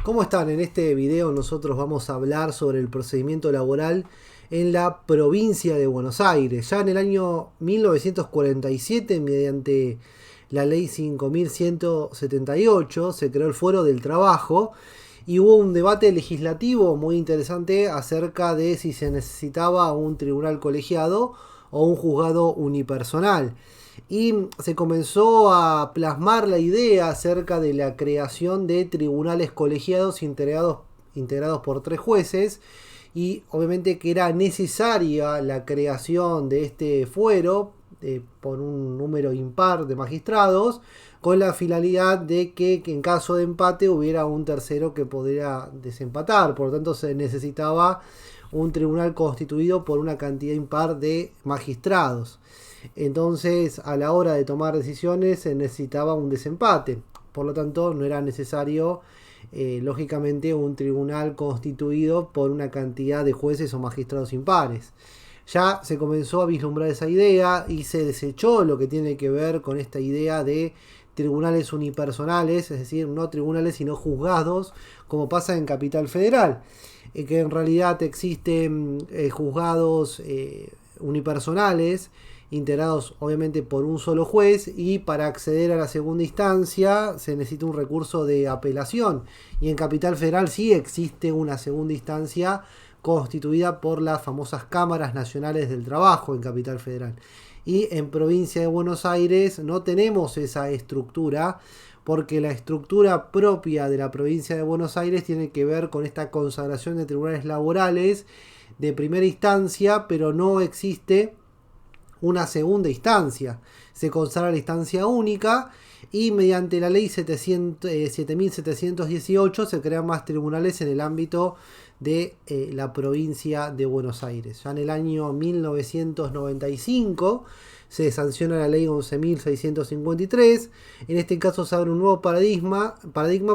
¿Cómo están? En este video nosotros vamos a hablar sobre el procedimiento laboral en la provincia de Buenos Aires. Ya en el año 1947, mediante la ley 5178, se creó el Foro del Trabajo y hubo un debate legislativo muy interesante acerca de si se necesitaba un tribunal colegiado o un juzgado unipersonal. Y se comenzó a plasmar la idea acerca de la creación de tribunales colegiados integrados por 3 jueces, y obviamente que era necesaria la creación de este fuero por un número impar de magistrados, con la finalidad de que en caso de empate hubiera un tercero que pudiera desempatar. Por lo tanto, se necesitaba un tribunal constituido por una cantidad impar de magistrados. Entonces, a la hora de tomar decisiones se necesitaba un desempate. Por lo tanto, no era necesario, lógicamente, un tribunal constituido por una cantidad de jueces o magistrados impares. Ya se comenzó a vislumbrar esa idea y se desechó lo que tiene que ver con esta idea de tribunales unipersonales, es decir, no tribunales sino juzgados, como pasa en Capital Federal, que en realidad existen juzgados unipersonales integrados obviamente por un solo juez, y para acceder a la segunda instancia se necesita un recurso de apelación, y en Capital Federal sí existe una segunda instancia constituida por las famosas cámaras nacionales del trabajo en Capital Federal. Y en provincia de Buenos Aires no tenemos esa estructura, porque la estructura propia de la provincia de Buenos Aires tiene que ver con esta consagración de tribunales laborales de primera instancia, pero no existe una segunda instancia. Se consagra la instancia única, y mediante la ley 7718 se crean más tribunales en el ámbito de la provincia de Buenos Aires. Ya en el año 1995 se sanciona la ley 11.653. En este caso se abre un nuevo paradigma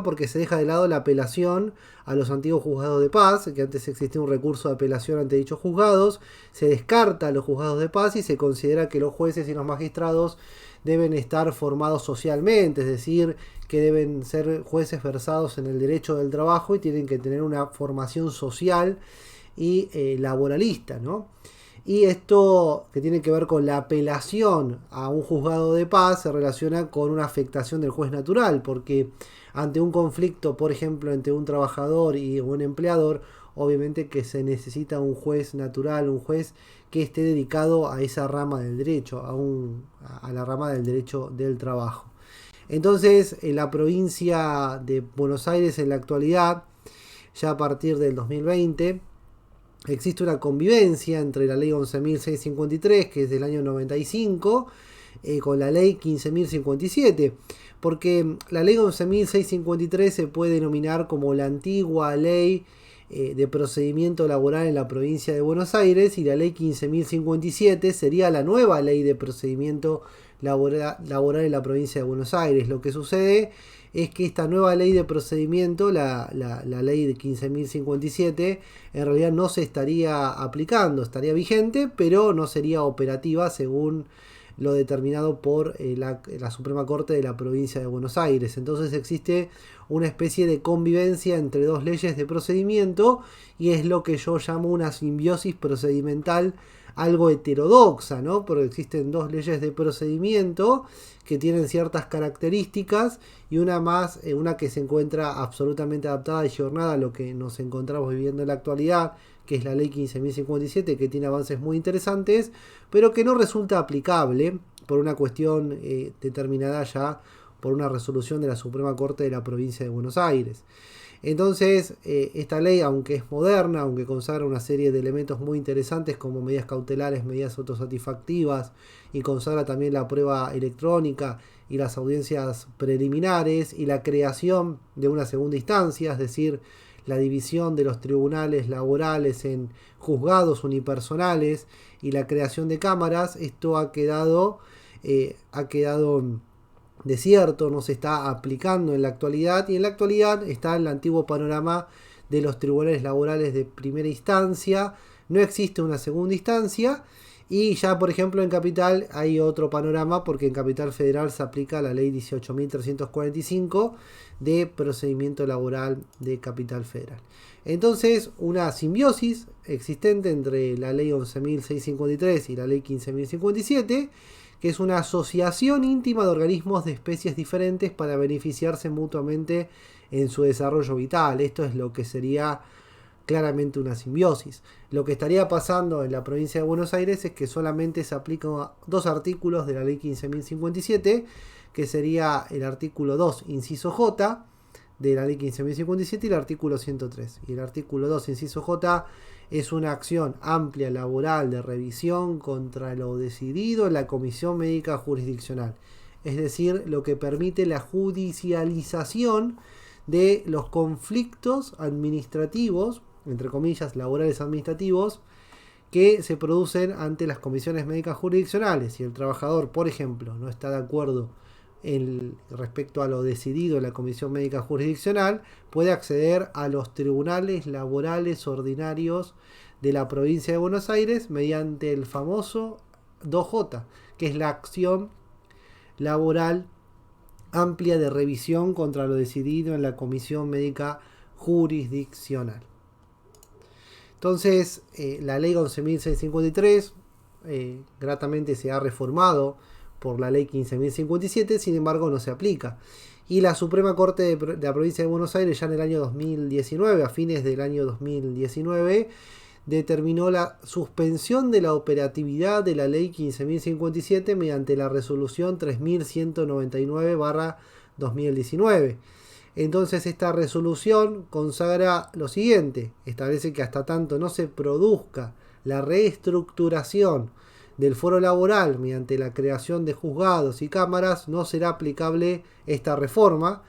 porque se deja de lado la apelación a los antiguos juzgados de paz, que antes existía un recurso de apelación ante dichos juzgados. Se descarta a los juzgados de paz y se considera que los jueces y los magistrados deben estar formados socialmente, es decir, que deben ser jueces versados en el derecho del trabajo y tienen que tener una formación social y laboralista, ¿no? Y esto, que tiene que ver con la apelación a un juzgado de paz, se relaciona con una afectación del juez natural, porque ante un conflicto, por ejemplo, entre un trabajador y un empleador, obviamente que se necesita un juez natural, un juez que esté dedicado a esa rama del derecho, a la rama del derecho del trabajo. Entonces, en la provincia de Buenos Aires en la actualidad, ya a partir del 2020, existe una convivencia entre la ley 11.653, que es del año 95, con la ley 15.057, porque la ley 11.653 se puede denominar como la antigua ley de procedimiento laboral en la provincia de Buenos Aires, y la ley 15.057 sería la nueva ley de procedimiento laboral en la provincia de Buenos Aires. Lo que sucede es que esta nueva ley de procedimiento, la ley de 15.057, en realidad no se estaría aplicando, estaría vigente, pero no sería operativa según lo determinado por la Suprema Corte de la provincia de Buenos Aires. Entonces existe una especie de convivencia entre dos leyes de procedimiento, y es lo que yo llamo una simbiosis procedimental algo heterodoxa, ¿no? Porque existen dos leyes de procedimiento que tienen ciertas características, y una que se encuentra absolutamente adaptada y jornada a lo que nos encontramos viviendo en la actualidad, que es la ley 15.057, que tiene avances muy interesantes, pero que no resulta aplicable por una cuestión determinada ya por una resolución de la Suprema Corte de la provincia de Buenos Aires. Entonces, esta ley, aunque es moderna, aunque consagra una serie de elementos muy interesantes como medidas cautelares, medidas autosatisfactivas, y consagra también la prueba electrónica y las audiencias preliminares y la creación de una segunda instancia, es decir, la división de los tribunales laborales en juzgados unipersonales y la creación de cámaras, esto ha quedado desierto, no se está aplicando en la actualidad, y en la actualidad está el antiguo panorama de los tribunales laborales de primera instancia. No existe una segunda instancia, Y ya, por ejemplo, en Capital hay otro panorama, porque en Capital Federal se aplica la ley 18.345 de procedimiento laboral de Capital Federal. Entonces, una simbiosis existente entre la ley 11.653 y la ley 15.057, que es una asociación íntima de organismos de especies diferentes para beneficiarse mutuamente en su desarrollo vital. Esto es lo que sería claramente una simbiosis. Lo que estaría pasando en la provincia de Buenos Aires es que solamente se aplican dos artículos de la ley 15.057, que sería el artículo 2, inciso J, de la ley 15.057 y el artículo 103. Y el artículo 2, inciso J, es una acción amplia laboral de revisión contra lo decidido en la Comisión Médica Jurisdiccional. Es decir, lo que permite la judicialización de los conflictos administrativos, entre comillas, laborales administrativos, que se producen ante las comisiones médicas jurisdiccionales. Si el trabajador, por ejemplo, no está de acuerdo respecto a lo decidido en la comisión médica jurisdiccional, puede acceder a los tribunales laborales ordinarios de la provincia de Buenos Aires mediante el famoso 2J, que es la acción laboral amplia de revisión contra lo decidido en la comisión médica jurisdiccional. Entonces, la ley 11.653 gratamente se ha reformado por la ley 15.057, sin embargo no se aplica. Y la Suprema Corte de la provincia de Buenos Aires, ya en el año 2019, a fines del año 2019, determinó la suspensión de la operatividad de la ley 15.057 mediante la resolución 3199/2019. Entonces esta resolución consagra lo siguiente: establece que hasta tanto no se produzca la reestructuración del foro laboral mediante la creación de juzgados y cámaras, no será aplicable esta reforma.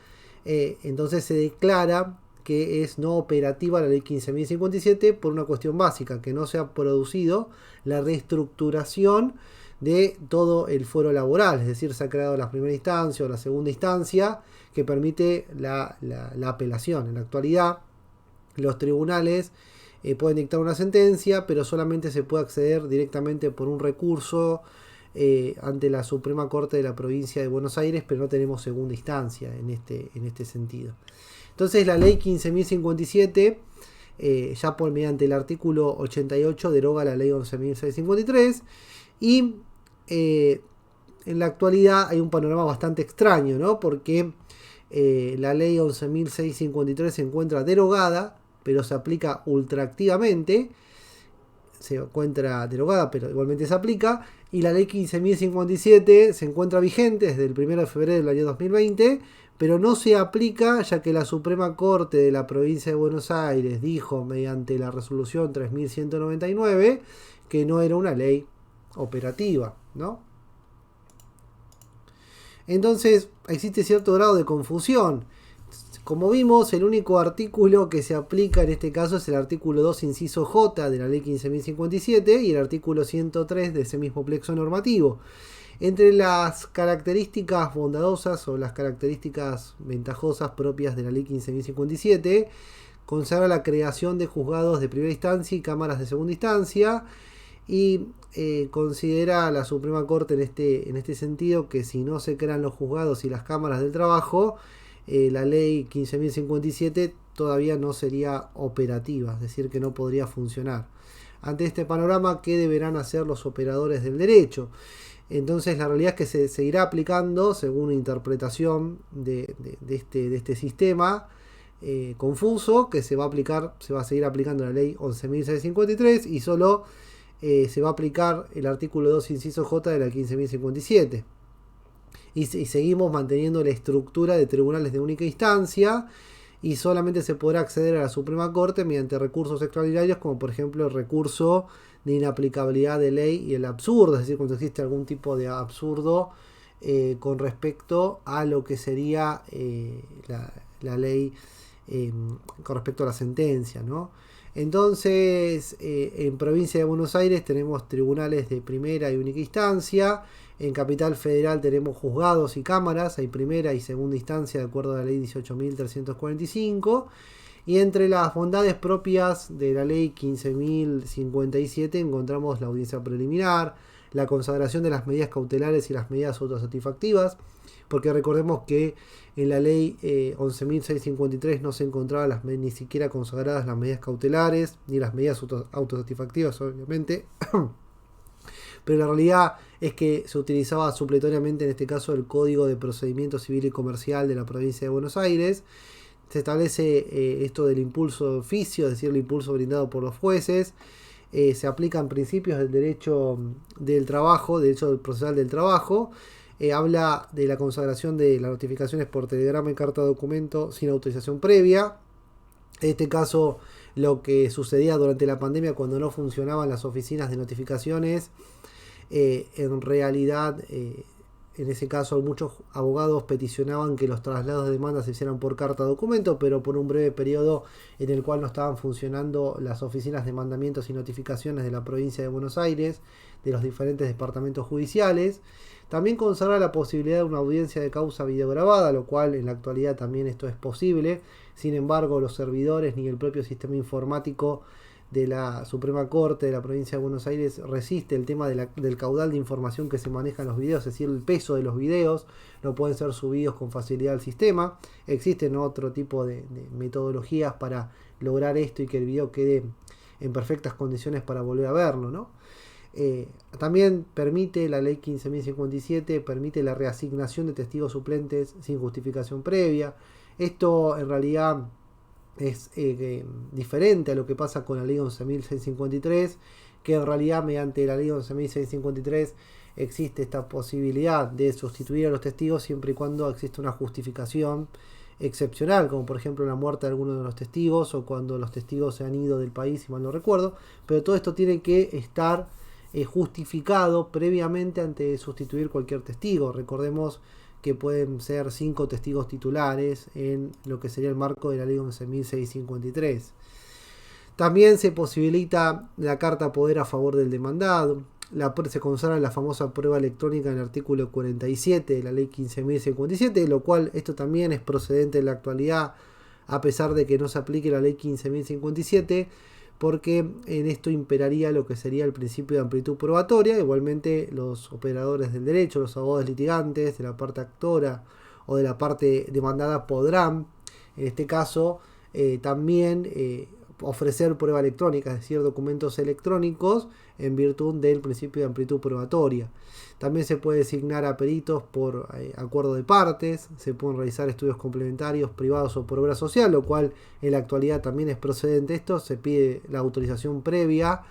Entonces se declara que es no operativa la ley 15.057 por una cuestión básica, que no se ha producido la reestructuración de todo el foro laboral, es decir, se ha creado la primera instancia o la segunda instancia que permite la apelación. En la actualidad, los tribunales pueden dictar una sentencia, pero solamente se puede acceder directamente por un recurso ante la Suprema Corte de la provincia de Buenos Aires, pero no tenemos segunda instancia en este sentido. Entonces la ley 15.057, ya por mediante el artículo 88, deroga la ley 11.653 y en la actualidad hay un panorama bastante extraño, ¿no? Porque la ley 11.653 se encuentra derogada, pero se aplica ultraactivamente. Se encuentra derogada, pero igualmente se aplica. Y la ley 15.057 se encuentra vigente desde el 1 de febrero del año 2020, pero no se aplica, ya que la Suprema Corte de la provincia de Buenos Aires dijo mediante la resolución 3199 que no era una ley operativa, ¿no? Entonces existe cierto grado de confusión. Como vimos, el único artículo que se aplica en este caso es el artículo 2, inciso J de la ley 15.057 y el artículo 103 de ese mismo plexo normativo. Entre las características bondadosas o las características ventajosas propias de la ley 15.057, consagra la creación de juzgados de primera instancia y cámaras de segunda instancia, y considera a la Suprema Corte en este sentido que si no se crean los juzgados y las cámaras del trabajo, la ley 15.057 todavía no sería operativa, es decir, que no podría funcionar. Ante este panorama, ¿qué deberán hacer los operadores del derecho? Entonces la realidad es que se seguirá aplicando, según una interpretación de este sistema confuso, que se va a seguir aplicando la ley 11.653 y solo se va a aplicar el artículo 2, inciso J de la 15.057. Y seguimos manteniendo la estructura de tribunales de única instancia, y solamente se podrá acceder a la Suprema Corte mediante recursos extraordinarios, como por ejemplo el recurso de inaplicabilidad de ley y el absurdo, es decir, cuando existe algún tipo de absurdo con respecto a lo que sería la ley con respecto a la sentencia, ¿no? Entonces, en provincia de Buenos Aires tenemos tribunales de primera y única instancia. En Capital Federal tenemos juzgados y cámaras, hay primera y segunda instancia de acuerdo a la ley 18.345. Y entre las bondades propias de la ley 15.057 encontramos la audiencia preliminar, la consagración de las medidas cautelares y las medidas autosatisfactivas, porque recordemos que en la ley 11.653 no se encontraban ni siquiera consagradas las medidas cautelares, ni las medidas autosatisfactivas, obviamente. Pero la realidad es que se utilizaba supletoriamente en este caso el Código de Procedimiento Civil y Comercial de la provincia de Buenos Aires. Se establece esto del impulso de oficio, es decir, el impulso brindado por los jueces. Se aplican principios del derecho del trabajo, derecho procesal del trabajo. Habla de la consagración de las notificaciones por telegrama y carta documento sin autorización previa. En este caso, lo que sucedía durante la pandemia cuando no funcionaban las oficinas de notificaciones, en realidad, en ese caso, muchos abogados peticionaban que los traslados de demanda se hicieran por carta documento, pero por un breve periodo en el cual no estaban funcionando las oficinas de mandamientos y notificaciones de la provincia de Buenos Aires, de los diferentes departamentos judiciales. También consagra la posibilidad de una audiencia de causa videograbada, lo cual en la actualidad también esto es posible. Sin embargo, los servidores ni el propio sistema informático de la Suprema Corte de la provincia de Buenos Aires resiste el tema del caudal de información que se maneja en los videos, es decir, el peso de los videos no pueden ser subidos con facilidad al sistema. Existen otro tipo de metodologías para lograr esto y que el video quede en perfectas condiciones para volver a verlo, ¿no? También permite la ley 15.057, permite la reasignación de testigos suplentes sin justificación previa. Esto en realidad es diferente a lo que pasa con la ley 11.653, que en realidad mediante la ley 11.653 existe esta posibilidad de sustituir a los testigos siempre y cuando exista una justificación excepcional, como por ejemplo la muerte de alguno de los testigos o cuando los testigos se han ido del país, si mal no recuerdo, pero todo esto tiene que estar justificado previamente antes de sustituir cualquier testigo. Recordemos que pueden ser 5 testigos titulares en lo que sería el marco de la ley 11.653. También se posibilita la carta poder a favor del demandado. Se consagra la famosa prueba electrónica en el artículo 47 de la ley 15.057, lo cual esto también es procedente en la actualidad, a pesar de que no se aplique la ley 15.057, porque en esto imperaría lo que sería el principio de amplitud probatoria. Igualmente los operadores del derecho, los abogados litigantes de la parte actora o de la parte demandada podrán, en este caso, también ofrecer prueba electrónica, es decir, documentos electrónicos en virtud del principio de amplitud probatoria. También se puede designar a peritos por acuerdo de partes, se pueden realizar estudios complementarios privados o por obra social, lo cual en la actualidad también es procedente esto. Se pide la autorización previa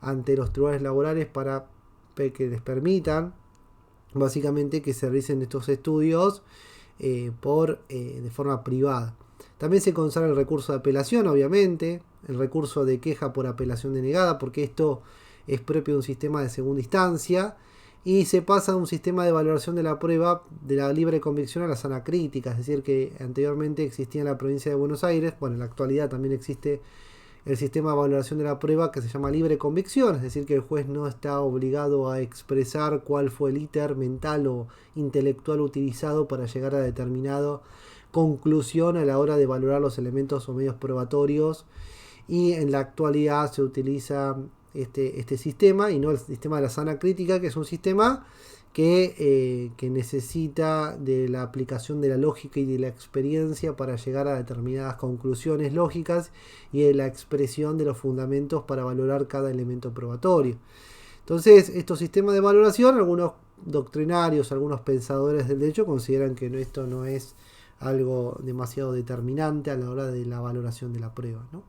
ante los tribunales laborales para que les permitan básicamente que se realicen estos estudios de forma privada. También se consagra el recurso de apelación, obviamente, el recurso de queja por apelación denegada, porque esto es propio de un sistema de segunda instancia, y se pasa a un sistema de valoración de la prueba de la libre convicción a la sana crítica, es decir, que anteriormente existía en la provincia de Buenos Aires, bueno, en la actualidad también existe el sistema de valoración de la prueba que se llama libre convicción, es decir, que el juez no está obligado a expresar cuál fue el íter mental o intelectual utilizado para llegar a determinada conclusión a la hora de valorar los elementos o medios probatorios, y en la actualidad se utiliza este sistema y no el sistema de la sana crítica, que es un sistema que necesita de la aplicación de la lógica y de la experiencia para llegar a determinadas conclusiones lógicas y de la expresión de los fundamentos para valorar cada elemento probatorio. Entonces, estos sistemas de valoración, algunos doctrinarios, algunos pensadores del derecho consideran que esto no es algo demasiado determinante a la hora de la valoración de la prueba, ¿no?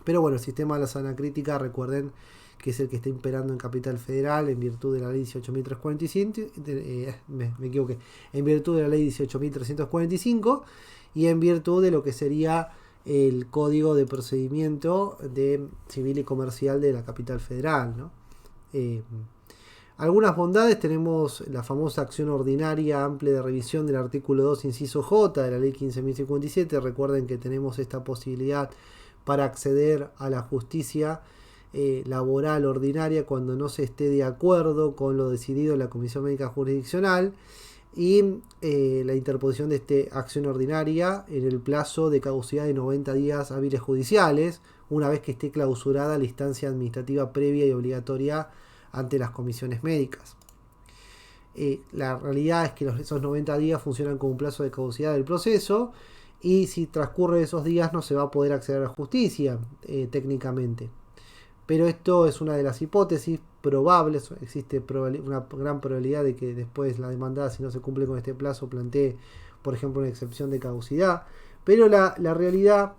Pero bueno, el sistema de la sana crítica, recuerden que es el que está imperando en Capital Federal en virtud de la ley 18.345, me equivoqué, en virtud de la ley 18.345 y en virtud de lo que sería el Código de Procedimiento de Civil y Comercial de la Capital Federal, ¿no? Algunas bondades: tenemos la famosa acción ordinaria amplia de revisión del artículo 2, inciso J de la ley 15.057. Recuerden que tenemos esta posibilidad para acceder a la justicia laboral ordinaria cuando no se esté de acuerdo con lo decidido en la Comisión Médica Jurisdiccional. y la interposición de esta acción ordinaria en el plazo de caducidad de 90 días hábiles judiciales, una vez que esté clausurada la instancia administrativa previa y obligatoria ante las comisiones médicas. La realidad es que esos 90 días funcionan como un plazo de caducidad del proceso, y si transcurren esos días no se va a poder acceder a la justicia técnicamente. Pero esto es una de las hipótesis probables. Existe una gran probabilidad de que después la demandada, si no se cumple con este plazo, plantee, por ejemplo, una excepción de caducidad. Pero la realidad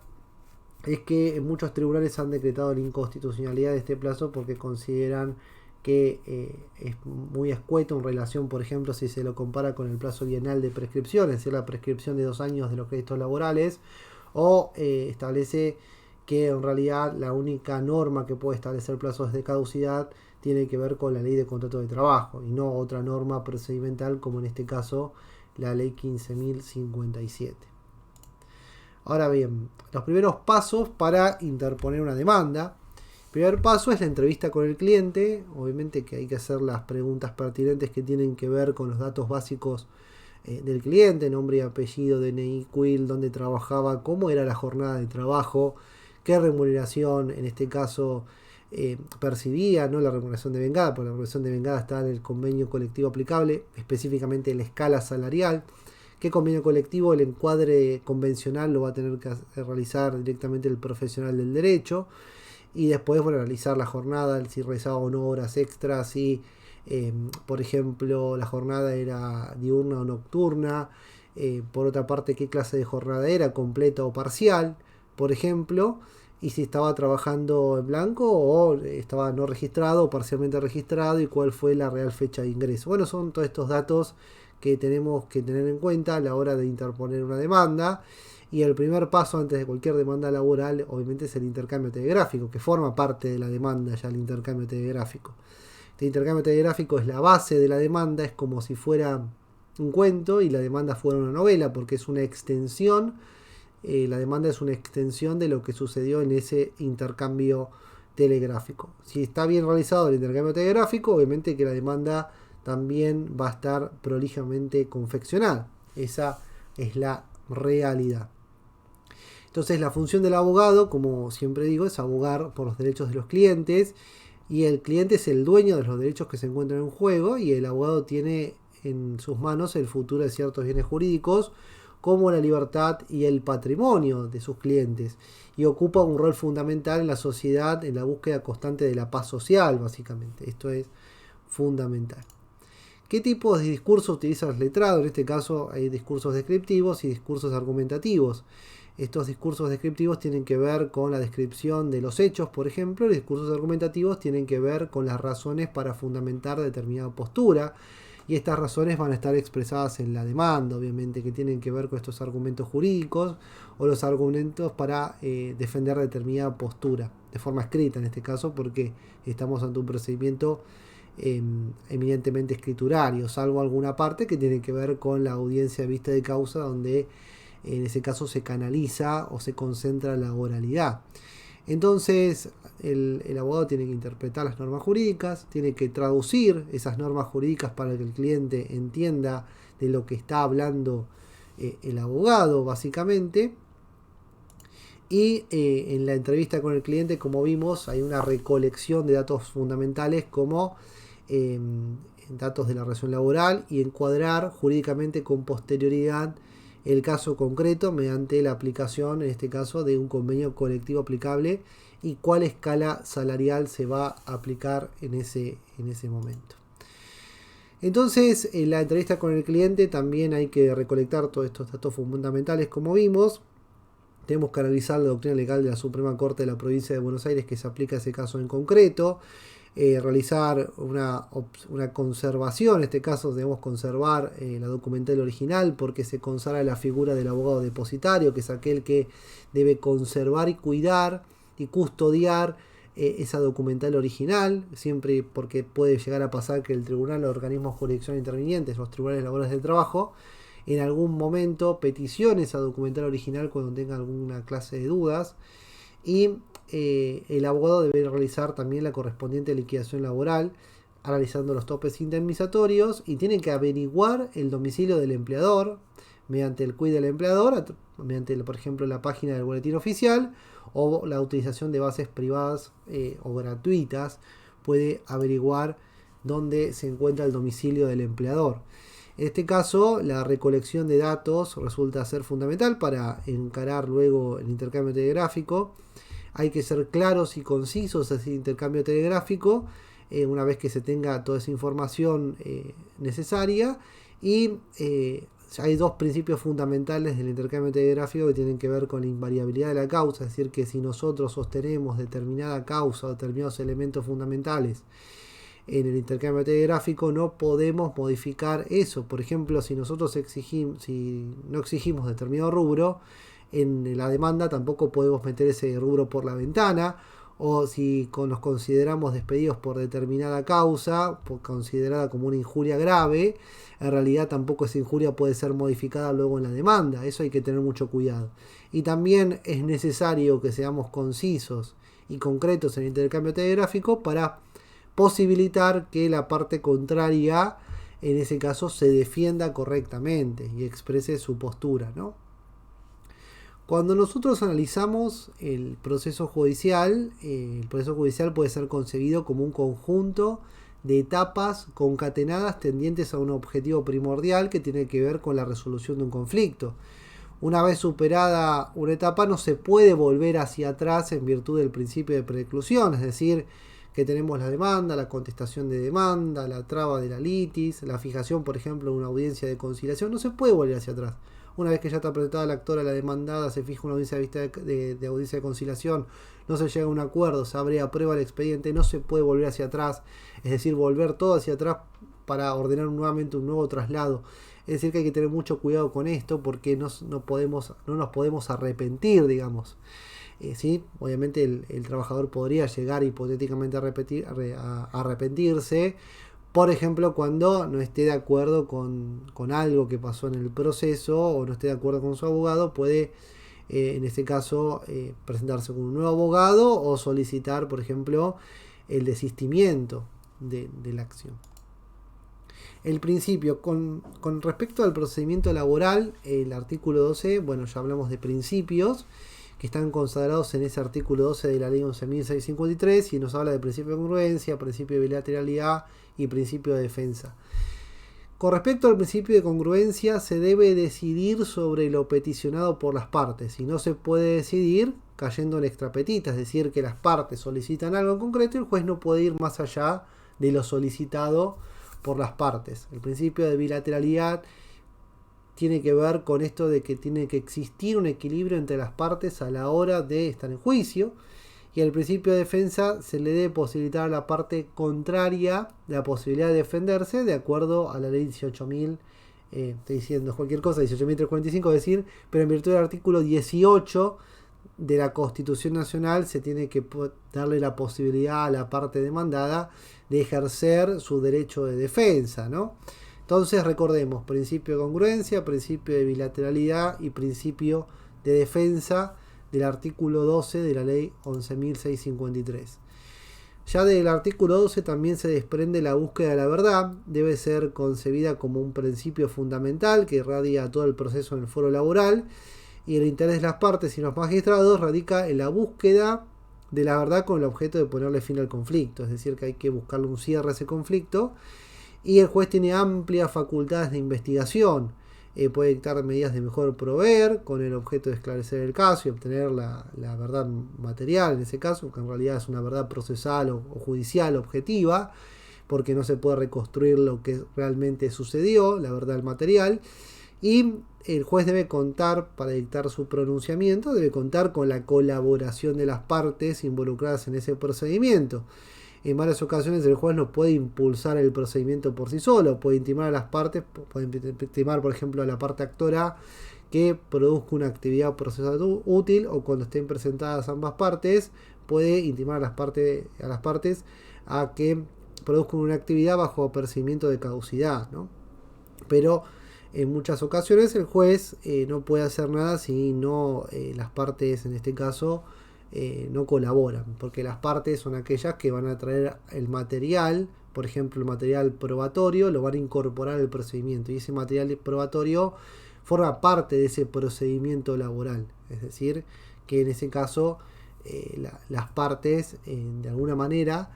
es que muchos tribunales han decretado la inconstitucionalidad de este plazo porque consideran que es muy escueto en relación, por ejemplo, si se lo compara con el plazo bienal de prescripción, es decir, la prescripción de 2 años de los créditos laborales, o establece que en realidad la única norma que puede establecer plazos de caducidad tiene que ver con la ley de contrato de trabajo y no otra norma procedimental como en este caso la ley 15.057. Ahora bien, los primeros pasos para interponer una demanda. El primer paso es la entrevista con el cliente. Obviamente que hay que hacer las preguntas pertinentes que tienen que ver con los datos básicos del cliente: nombre y apellido, DNI, CUIL, dónde trabajaba, cómo era la jornada de trabajo, qué remuneración en este caso percibía, no la remuneración de vengada, porque la remuneración de vengada está en el convenio colectivo aplicable, específicamente en la escala salarial. ¿Qué convenio colectivo? El encuadre convencional lo va a tener que realizar directamente el profesional del derecho. Y después, bueno, realizar la jornada, si realizaba o no horas extras, si por ejemplo la jornada era diurna o nocturna, por otra parte qué clase de jornada era, completa o parcial, por ejemplo, y si estaba trabajando en blanco o estaba no registrado o parcialmente registrado, y cuál fue la real fecha de ingreso. Bueno, son todos estos datos que tenemos que tener en cuenta a la hora de interponer una demanda. Y el primer paso antes de cualquier demanda laboral obviamente es el intercambio telegráfico, que forma parte de la demanda ya el intercambio telegráfico. Este intercambio telegráfico es la base de la demanda, es como si fuera un cuento y la demanda fuera una novela, porque es una extensión, la demanda es una extensión de lo que sucedió en ese intercambio telegráfico. Si está bien realizado el intercambio telegráfico, obviamente que la demanda también va a estar prolijamente confeccionada. Esa es la realidad. Entonces la función del abogado, como siempre digo, es abogar por los derechos de los clientes, y el cliente es el dueño de los derechos que se encuentran en juego, y el abogado tiene en sus manos el futuro de ciertos bienes jurídicos como la libertad y el patrimonio de sus clientes, y ocupa un rol fundamental en la sociedad en la búsqueda constante de la paz social, básicamente. Esto es fundamental. ¿Qué tipo de discurso utiliza el letrado? En este caso hay discursos descriptivos y discursos argumentativos. Estos discursos descriptivos tienen que ver con la descripción de los hechos, por ejemplo. Los discursos argumentativos tienen que ver con las razones para fundamentar determinada postura, y estas razones van a estar expresadas en la demanda, obviamente, que tienen que ver con estos argumentos jurídicos o los argumentos para defender determinada postura, de forma escrita en este caso, porque estamos ante un procedimiento eminentemente escriturario, salvo alguna parte que tiene que ver con la audiencia de vista de causa, donde en ese caso se canaliza o se concentra la oralidad. Entonces el abogado tiene que interpretar las normas jurídicas, tiene que traducir esas normas jurídicas para que el cliente entienda de lo que está hablando el abogado, básicamente. Y en la entrevista con el cliente, como vimos, hay una recolección de datos fundamentales como datos de la relación laboral, y encuadrar jurídicamente con posterioridad el caso concreto mediante la aplicación, en este caso, de un convenio colectivo aplicable, y cuál escala salarial se va a aplicar en ese momento. Entonces, en la entrevista con el cliente también hay que recolectar todos estos datos fundamentales, como vimos. Tenemos que analizar la doctrina legal de la Suprema Corte de la Provincia de Buenos Aires que se aplica a ese caso en concreto. Realizar una conservación, en este caso debemos conservar la documental original, porque se consagra la figura del abogado depositario, que es aquel que debe conservar y cuidar y custodiar esa documental original, siempre, porque puede llegar a pasar que el tribunal o organismos de jurisdicción intervinientes, los tribunales laborales del trabajo, en algún momento peticione esa documental original cuando tenga alguna clase de dudas, y el abogado debe realizar también la correspondiente liquidación laboral analizando los topes indemnizatorios y tiene que averiguar el domicilio del empleador mediante el quit del empleador, mediante, por ejemplo, la página del boletín oficial o la utilización de bases privadas o gratuitas. Puede averiguar dónde se encuentra el domicilio del empleador. En este caso, la recolección de datos resulta ser fundamental para encarar luego el intercambio telegráfico. Hay que ser claros y concisos en ese intercambio telegráfico una vez que se tenga toda esa información necesaria. Y hay dos principios fundamentales del intercambio telegráfico que tienen que ver con la invariabilidad de la causa, es decir, que si nosotros sostenemos determinada causa o determinados elementos fundamentales en el intercambio telegráfico, no podemos modificar eso. Por ejemplo, si nosotros si no exigimos determinado rubro, en la demanda tampoco podemos meter ese rubro por la ventana, o si nos consideramos despedidos por determinada causa, considerada como una injuria grave, en realidad tampoco esa injuria puede ser modificada luego en la demanda. Eso hay que tener mucho cuidado. Y también es necesario que seamos concisos y concretos en el intercambio telegráfico para posibilitar que la parte contraria, en ese caso, se defienda correctamente y exprese su postura, ¿no? Cuando nosotros analizamos el proceso judicial puede ser concebido como un conjunto de etapas concatenadas tendientes a un objetivo primordial que tiene que ver con la resolución de un conflicto. Una vez superada una etapa, no se puede volver hacia atrás en virtud del principio de preclusión, es decir, que tenemos la demanda, la contestación de demanda, la traba de la litis, la fijación, por ejemplo, de una audiencia de conciliación. No se puede volver hacia atrás. Una vez que ya está presentada la actora, la demandada, se fija una audiencia de audiencia de conciliación, no se llega a un acuerdo, se abre a prueba el expediente, no se puede volver hacia atrás, es decir, volver todo hacia atrás para ordenar nuevamente un nuevo traslado. Es decir, que hay que tener mucho cuidado con esto porque no nos podemos arrepentir, digamos. Sí, obviamente el trabajador podría llegar hipotéticamente a arrepentirse, por ejemplo, cuando no esté de acuerdo con algo que pasó en el proceso o no esté de acuerdo con su abogado, puede en este caso presentarse con un nuevo abogado o solicitar, por ejemplo, el desistimiento de la acción. El principio, con respecto al procedimiento laboral, el artículo 12, bueno, ya hablamos de principios que están consagrados en ese artículo 12 de la ley 11.653 y nos habla de principio de congruencia, principio de bilateralidad y principio de defensa. Con respecto al principio de congruencia, se debe decidir sobre lo peticionado por las partes y no se puede decidir cayendo en extrapetita, es decir, que las partes solicitan algo en concreto y el juez no puede ir más allá de lo solicitado por las partes. El principio de bilateralidad tiene que ver con esto de que tiene que existir un equilibrio entre las partes a la hora de estar en juicio, y el principio de defensa se le debe posibilitar a la parte contraria la posibilidad de defenderse de acuerdo a la ley 18.000, estoy diciendo cualquier cosa, 18.345, es decir, pero en virtud del artículo 18 de la Constitución Nacional se tiene que darle la posibilidad a la parte demandada de ejercer su derecho de defensa, ¿no? Entonces recordemos, principio de congruencia, principio de bilateralidad y principio de defensa del artículo 12 de la ley 11.653. Ya del artículo 12 también se desprende la búsqueda de la verdad, debe ser concebida como un principio fundamental que irradia todo el proceso en el foro laboral, y el interés de las partes y los magistrados radica en la búsqueda de la verdad con el objeto de ponerle fin al conflicto, es decir, que hay que buscarle un cierre a ese conflicto. Y el juez tiene amplias facultades de investigación, puede dictar medidas de mejor proveer con el objeto de esclarecer el caso y obtener la verdad material en ese caso, que en realidad es una verdad procesal o judicial objetiva, porque no se puede reconstruir lo que realmente sucedió, la verdad material. Y el juez debe contar, para dictar su pronunciamiento, debe contar con la colaboración de las partes involucradas en ese procedimiento. En varias ocasiones el juez no puede impulsar el procedimiento por sí solo, puede intimar a las partes, puede intimar por ejemplo a la parte actora que produzca una actividad procesal útil, o cuando estén presentadas ambas partes puede intimar a las partes a que produzcan una actividad bajo apercibimiento de caducidad, ¿no? Pero en muchas ocasiones el juez no puede hacer nada si no las partes, en este caso, no colaboran, porque las partes son aquellas que van a traer el material, por ejemplo, el material probatorio, lo van a incorporar al procedimiento y ese material probatorio forma parte de ese procedimiento laboral. Es decir, que en ese caso las partes de alguna manera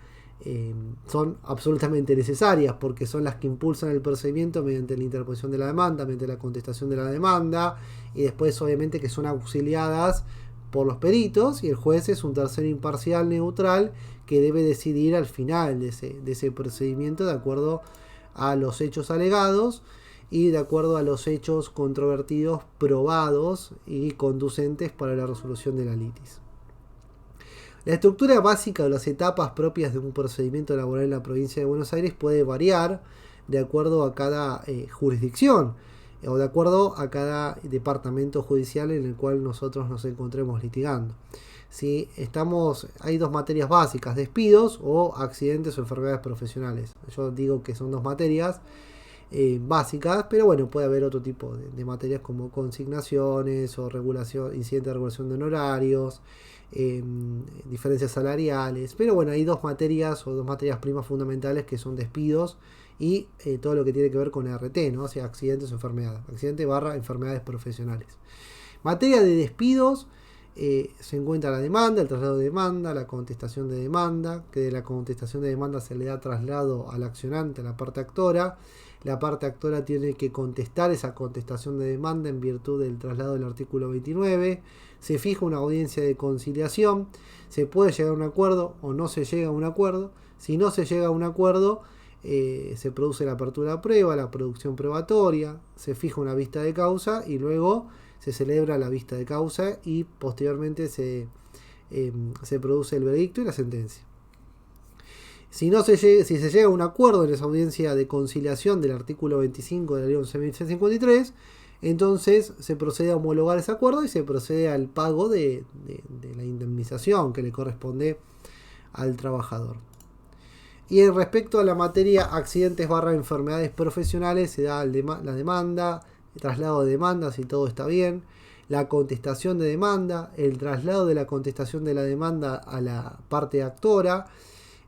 son absolutamente necesarias porque son las que impulsan el procedimiento mediante la interposición de la demanda, mediante la contestación de la demanda y después obviamente que son auxiliadas por los peritos y el juez es un tercero imparcial neutral que debe decidir al final de ese procedimiento de acuerdo a los hechos alegados y de acuerdo a los hechos controvertidos probados y conducentes para la resolución de la litis. La estructura básica de las etapas propias de un procedimiento laboral en la provincia de Buenos Aires puede variar de acuerdo a cada jurisdicción o de acuerdo a cada departamento judicial en el cual nosotros nos encontremos litigando. ¿Sí? Hay dos materias básicas, despidos o accidentes o enfermedades profesionales. Yo digo que son dos materias básicas, pero bueno, puede haber otro tipo de materias como consignaciones o incidente de regulación de honorarios, diferencias salariales, pero bueno, hay dos materias primas fundamentales que son despidos y todo lo que tiene que ver con RT, ¿no? O sea, accidentes o enfermedades, accidente / enfermedades profesionales. Materia de despidos, se encuentra la demanda, el traslado de demanda, la contestación de demanda, que de la contestación de demanda se le da traslado al accionante, a la parte actora. La parte actora tiene que contestar esa contestación de demanda en virtud del traslado del artículo 29. Se fija una audiencia de conciliación. Se puede llegar a un acuerdo o no se llega a un acuerdo. Si no se llega a un acuerdo, se produce la apertura a prueba, la producción probatoria, se fija una vista de causa y luego se celebra la vista de causa y posteriormente se produce el veredicto y la sentencia. Si se llega a un acuerdo en esa audiencia de conciliación del artículo 25 de la ley 11.653, entonces se procede a homologar ese acuerdo y se procede al pago de la indemnización que le corresponde al trabajador. Y respecto a la materia accidentes / enfermedades profesionales, se da la demanda, el traslado de demanda si todo está bien, la contestación de demanda, el traslado de la contestación de la demanda a la parte actora,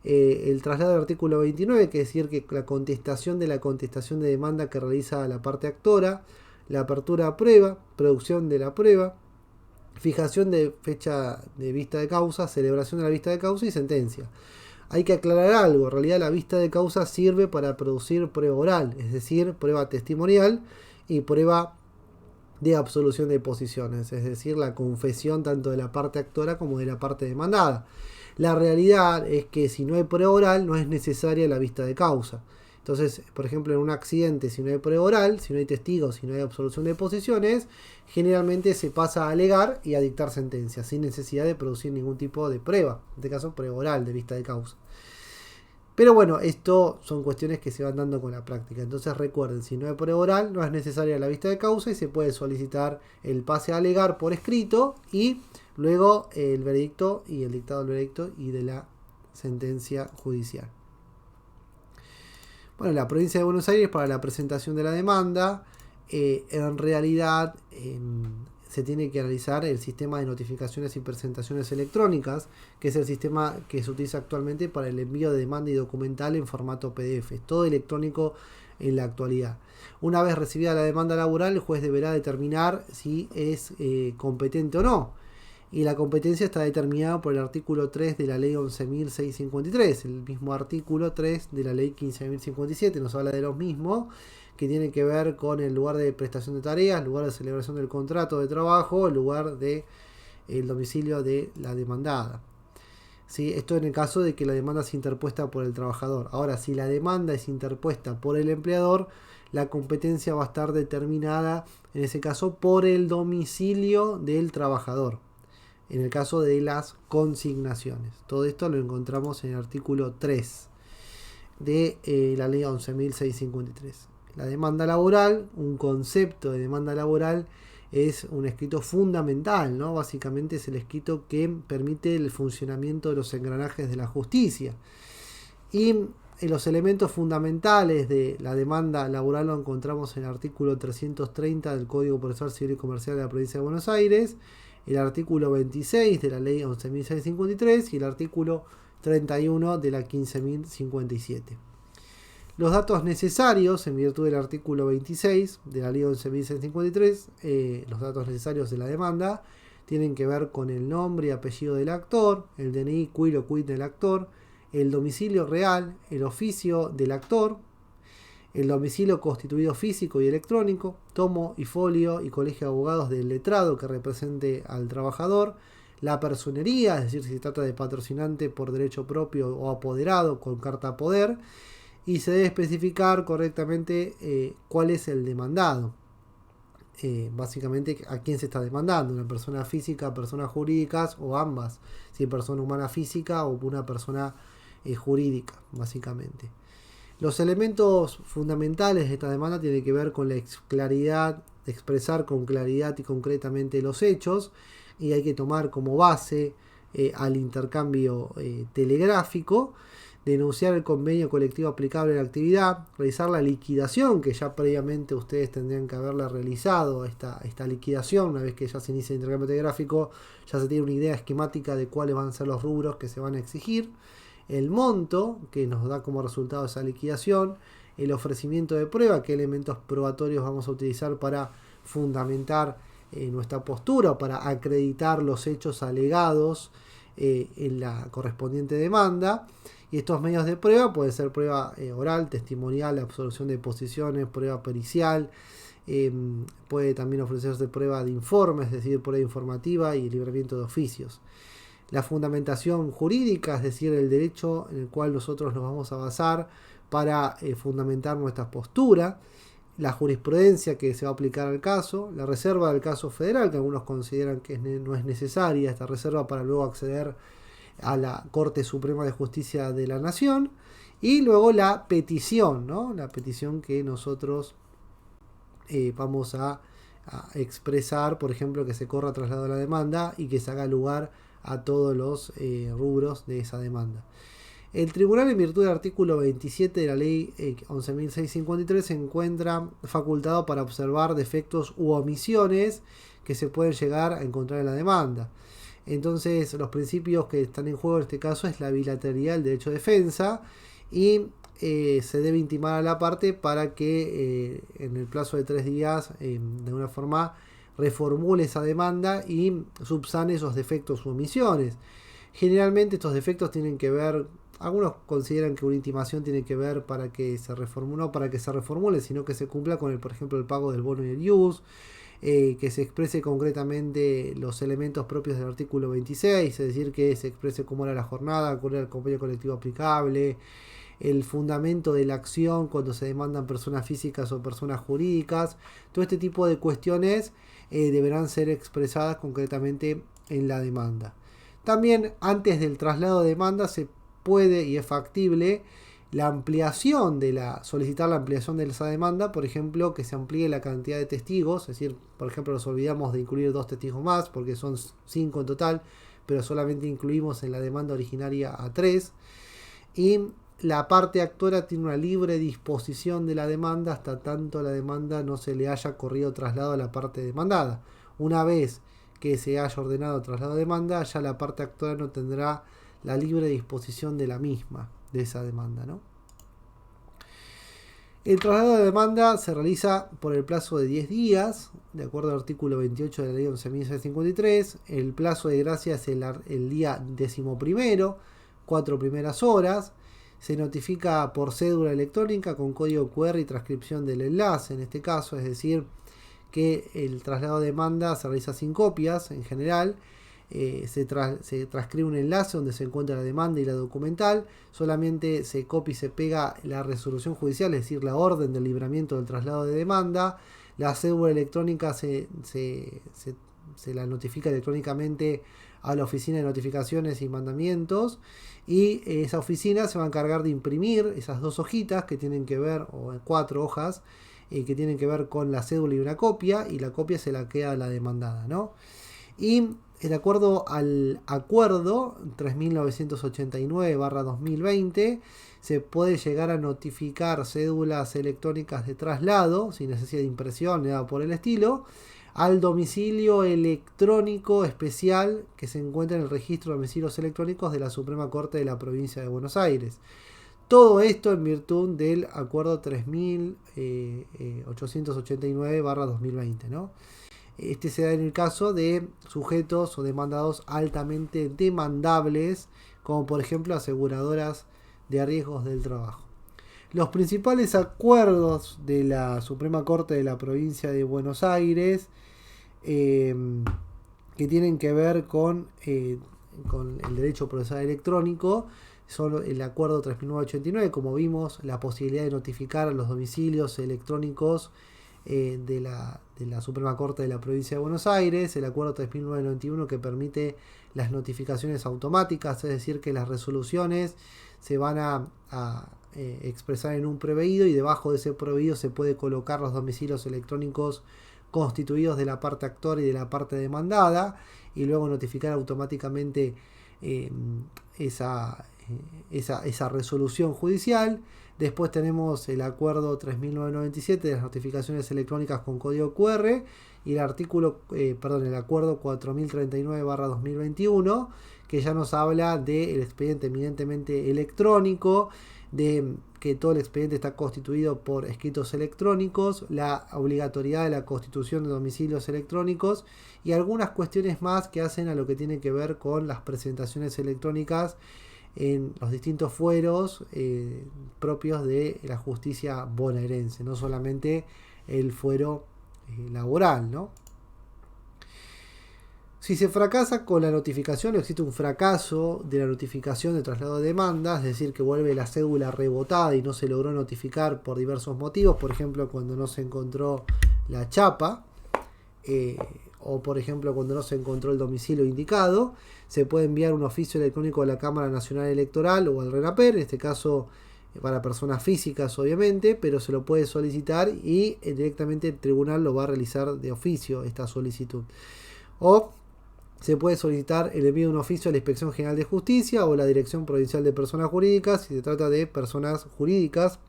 el traslado del artículo 29, que es decir que la contestación de demanda que realiza la parte actora, la apertura a prueba, producción de la prueba, fijación de fecha de vista de causa, celebración de la vista de causa y sentencia. Hay que aclarar algo, en realidad la vista de causa sirve para producir prueba oral, es decir, prueba testimonial y prueba de absolución de posiciones, es decir, la confesión tanto de la parte actora como de la parte demandada. La realidad es que si no hay prueba oral no es necesaria la vista de causa. Entonces, por ejemplo, en un accidente, si no hay prueba oral, si no hay testigos, si no hay absolución de posiciones, generalmente se pasa a alegar y a dictar sentencia, sin necesidad de producir ningún tipo de prueba, en este caso prueba oral de vista de causa. Pero bueno, esto son cuestiones que se van dando con la práctica. Entonces recuerden, si no hay prueba oral, no es necesaria la vista de causa y se puede solicitar el pase a alegar por escrito y luego el veredicto y el dictado del veredicto y de la sentencia judicial. Bueno, la provincia de Buenos Aires para la presentación de la demanda, en realidad se tiene que realizar el sistema de notificaciones y presentaciones electrónicas, que es el sistema que se utiliza actualmente para el envío de demanda y documental en formato PDF, todo electrónico en la actualidad. Una vez recibida la demanda laboral, el juez deberá determinar si es competente o no. Y la competencia está determinada por el artículo 3 de la ley 11.653, el mismo artículo 3 de la ley 15.057, nos habla de lo mismo, que tiene que ver con el lugar de prestación de tareas, el lugar de celebración del contrato de trabajo, el lugar de el domicilio de la demandada. ¿Sí? Esto en el caso de que la demanda sea interpuesta por el trabajador. Ahora, si la demanda es interpuesta por el empleador, la competencia va a estar determinada, en ese caso, por el domicilio del trabajador. En el caso de las consignaciones. Todo esto lo encontramos en el artículo 3 de la ley 11.653. La demanda laboral, un concepto de demanda laboral es un escrito fundamental, ¿no? Básicamente es el escrito que permite el funcionamiento de los engranajes de la justicia. Y los elementos fundamentales de la demanda laboral lo encontramos en el artículo 330 del Código Procesal Civil y Comercial de la Provincia de Buenos Aires, el artículo 26 de la ley 11.653 y el artículo 31 de la 15.057. Los datos necesarios, en virtud del artículo 26 de la ley 11.653, los datos necesarios de la demanda tienen que ver con el nombre y apellido del actor, el DNI, quil o quid del actor, el domicilio real, el oficio del actor, el domicilio constituido físico y electrónico, tomo y folio y colegio de abogados del letrado que represente al trabajador, la personería, es decir, si se trata de patrocinante por derecho propio o apoderado con carta poder, y se debe especificar correctamente cuál es el demandado. Básicamente a quién se está demandando, una persona física, personas jurídicas o ambas, si persona humana física o una persona jurídica, básicamente. Los elementos fundamentales de esta demanda tienen que ver con la claridad, de expresar con claridad y concretamente los hechos, y hay que tomar como base al intercambio telegráfico, denunciar el convenio colectivo aplicable a la actividad, realizar la liquidación, que ya previamente ustedes tendrían que haberla realizado, esta liquidación. Una vez que ya se inicia el intercambio telegráfico, ya se tiene una idea esquemática de cuáles van a ser los rubros que se van a exigir, el monto que nos da como resultado esa liquidación, el ofrecimiento de prueba, qué elementos probatorios vamos a utilizar para fundamentar nuestra postura, para acreditar los hechos alegados en la correspondiente demanda. Y estos medios de prueba pueden ser prueba oral, testimonial, absolución de posiciones, prueba pericial, puede también ofrecerse prueba de informes, es decir, prueba informativa y libramiento de oficios. La fundamentación jurídica, es decir, el derecho en el cual nosotros nos vamos a basar para fundamentar nuestra postura, la jurisprudencia que se va a aplicar al caso, la reserva del caso federal, que algunos consideran que no es necesaria esta reserva para luego acceder a la Corte Suprema de Justicia de la Nación, y luego la petición, ¿no? La petición que nosotros vamos a expresar, por ejemplo, que se corra traslado de la demanda y que se haga lugar a todos los rubros de esa demanda. El tribunal, en virtud del artículo 27 de la ley 11.653, se encuentra facultado para observar defectos u omisiones que se pueden llegar a encontrar en la demanda. Entonces, los principios que están en juego en este caso es la bilateralidad del derecho de defensa, y se debe intimar a la parte para que en el plazo de 3 días, de una forma, reformule esa demanda y subsane esos defectos u omisiones. Generalmente estos defectos tienen que ver, algunos consideran que una intimación tiene que ver para que se reformule, no para que se reformule, sino que se cumpla con por ejemplo, el pago del bono y el ius, que se exprese concretamente los elementos propios del artículo 26, es decir, que se exprese cómo era la jornada, cuál era el convenio colectivo aplicable, el fundamento de la acción cuando se demandan personas físicas o personas jurídicas. Todo este tipo de cuestiones deberán ser expresadas concretamente en la demanda. También antes del traslado de demanda se puede y es factible solicitar la ampliación de esa demanda, por ejemplo, que se amplíe la cantidad de testigos, es decir, por ejemplo, nos olvidamos de incluir 2 testigos más, porque son 5 en total, pero solamente incluimos en la demanda originaria a 3, y la parte actora tiene una libre disposición de la demanda hasta tanto la demanda no se le haya corrido traslado a la parte demandada. Una vez que se haya ordenado traslado de demanda, ya la parte actora no tendrá la libre disposición de la misma, de esa demanda, ¿no? El traslado de demanda se realiza por el plazo de 10 días, de acuerdo al artículo 28 de la ley 11.653. El plazo de gracia es el día 11º, 4 primeras horas. Se notifica por cédula electrónica con código QR y transcripción del enlace, en este caso, es decir, que el traslado de demanda se realiza sin copias en general. Se transcribe un enlace donde se encuentra la demanda y la documental, solamente se copia y se pega la resolución judicial, es decir, la orden del libramiento del traslado de demanda. La cédula electrónica se la notifica electrónicamente a la oficina de notificaciones y mandamientos, y esa oficina se va a encargar de imprimir esas 2 hojitas que tienen que ver, o 4 hojas que tienen que ver con la cédula y una copia, y la copia se la queda a la demandada, ¿no? Y de acuerdo al acuerdo 3989/2020, se puede llegar a notificar cédulas electrónicas de traslado, sin necesidad de impresión ni nada por el estilo, al domicilio electrónico especial que se encuentra en el registro de domicilios electrónicos de la Suprema Corte de la Provincia de Buenos Aires. Todo esto en virtud del acuerdo 3889/2020, ¿no? Este se da en el caso de sujetos o demandados altamente demandables, como por ejemplo aseguradoras de riesgos del trabajo. Los principales acuerdos de la Suprema Corte de la Provincia de Buenos Aires, que tienen que ver con el derecho procesal electrónico, son el acuerdo 3989, como vimos, la posibilidad de notificar a los domicilios electrónicos de la Suprema Corte de la Provincia de Buenos Aires, el acuerdo 3991 que permite las notificaciones automáticas, es decir, que las resoluciones se van a expresar en un proveído y debajo de ese proveído se puede colocar los domicilios electrónicos constituidos de la parte actora y de la parte demandada y luego notificar automáticamente esa resolución judicial. Después tenemos el acuerdo 3997 de las notificaciones electrónicas con código QR y el acuerdo 4039/2021, que ya nos habla del expediente eminentemente electrónico, de que todo el expediente está constituido por escritos electrónicos, la obligatoriedad de la constitución de domicilios electrónicos y algunas cuestiones más que hacen a lo que tiene que ver con las presentaciones electrónicas en los distintos fueros propios de la justicia bonaerense, no solamente el fuero laboral, ¿no? Si se fracasa con la notificación o existe un fracaso de la notificación de traslado de demanda, es decir, que vuelve la cédula rebotada y no se logró notificar por diversos motivos, por ejemplo, cuando no se encontró la chapa, o por ejemplo cuando no se encontró el domicilio indicado, se puede enviar un oficio electrónico a la Cámara Nacional Electoral o al RENAPER, en este caso para personas físicas obviamente, pero se lo puede solicitar y directamente el tribunal lo va a realizar de oficio esta solicitud. O se puede solicitar el envío de un oficio a la Inspección General de Justicia o la Dirección Provincial de Personas Jurídicas si se trata de personas jurídicas.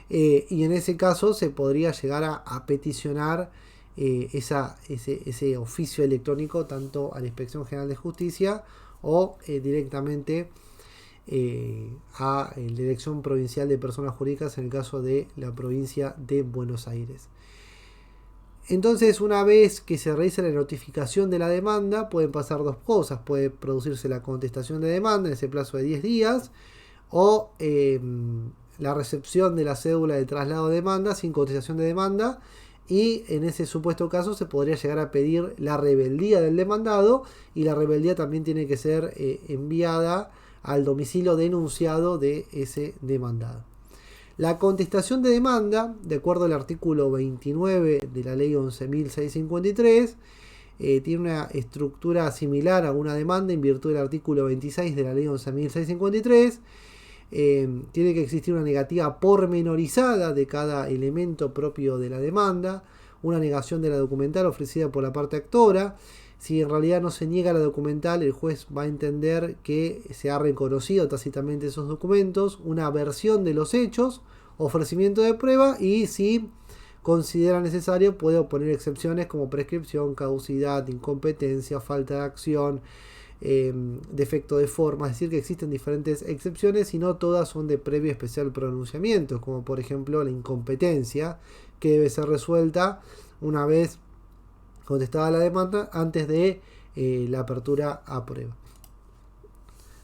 Y en ese caso se podría llegar a peticionar ese oficio electrónico tanto a la Inspección General de Justicia o directamente a la Dirección Provincial de Personas Jurídicas en el caso de la provincia de Buenos Aires. Entonces, una vez que se realiza la notificación de la demanda, pueden pasar dos cosas. Puede producirse la contestación de demanda en ese plazo de 10 días o la recepción de la cédula de traslado de demanda sin contestación de demanda, y en ese supuesto caso se podría llegar a pedir la rebeldía del demandado, y la rebeldía también tiene que ser enviada al domicilio denunciado de ese demandado. La contestación de demanda, de acuerdo al artículo 29 de la ley 11.653, tiene una estructura similar a una demanda en virtud del artículo 26 de la ley 11.653. Tiene que existir una negativa pormenorizada de cada elemento propio de la demanda, una negación de la documental ofrecida por la parte actora. Si en realidad no se niega la documental, el juez va a entender que se ha reconocido tácitamente esos documentos, una versión de los hechos, ofrecimiento de prueba, y si considera necesario puede oponer excepciones como prescripción, caducidad, incompetencia, falta de acción, defecto de forma. Es decir, que existen diferentes excepciones y no todas son de previo especial pronunciamiento, como por ejemplo la incompetencia, que debe ser resuelta una vez contestada la demanda antes de la apertura a prueba.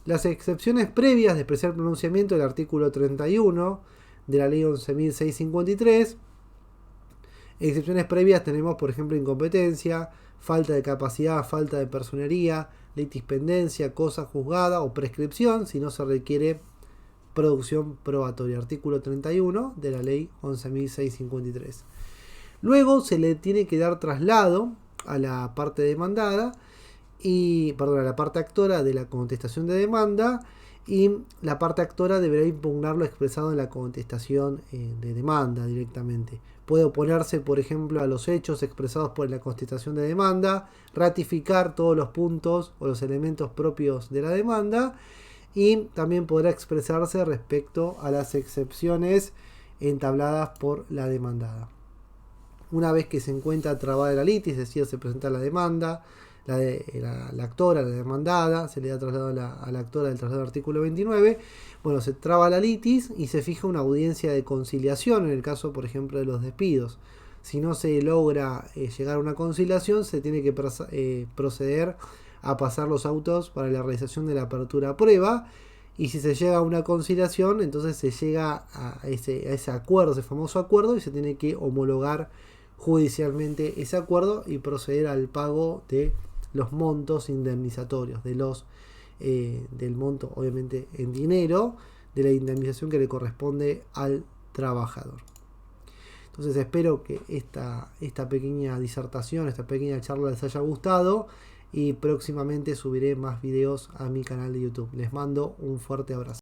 Las excepciones previas de especial pronunciamiento del artículo 31 de la ley 11.653. Excepciones previas tenemos, por ejemplo, incompetencia, falta de capacidad, falta de personería, litispendencia, cosa juzgada o prescripción si no se requiere producción probatoria. Artículo 31 de la ley 11.653. Luego se le tiene que dar traslado a la parte demandada a la parte actora de la contestación de demanda, y la parte actora deberá impugnar lo expresado en la contestación de demanda directamente. Puede oponerse, por ejemplo, a los hechos expresados por la contestación de demanda, ratificar todos los puntos o los elementos propios de la demanda, y también podrá expresarse respecto a las excepciones entabladas por la demandada. Una vez que se encuentra trabada la litis, es decir, se presenta la demanda, la actora, la demandada, se le da traslado a la actora del traslado del artículo 29, bueno, se traba la litis y se fija una audiencia de conciliación en el caso, por ejemplo, de los despidos. Si no se logra llegar a una conciliación, se tiene que proceder a pasar los autos para la realización de la apertura a prueba. Y si se llega a una conciliación, entonces se llega a ese acuerdo, ese famoso acuerdo, y se tiene que homologar judicialmente ese acuerdo y proceder al pago de los montos indemnizatorios, del monto, obviamente en dinero, de la indemnización que le corresponde al trabajador. Entonces espero que esta pequeña disertación, esta pequeña charla les haya gustado y próximamente subiré más videos a mi canal de YouTube. Les mando un fuerte abrazo.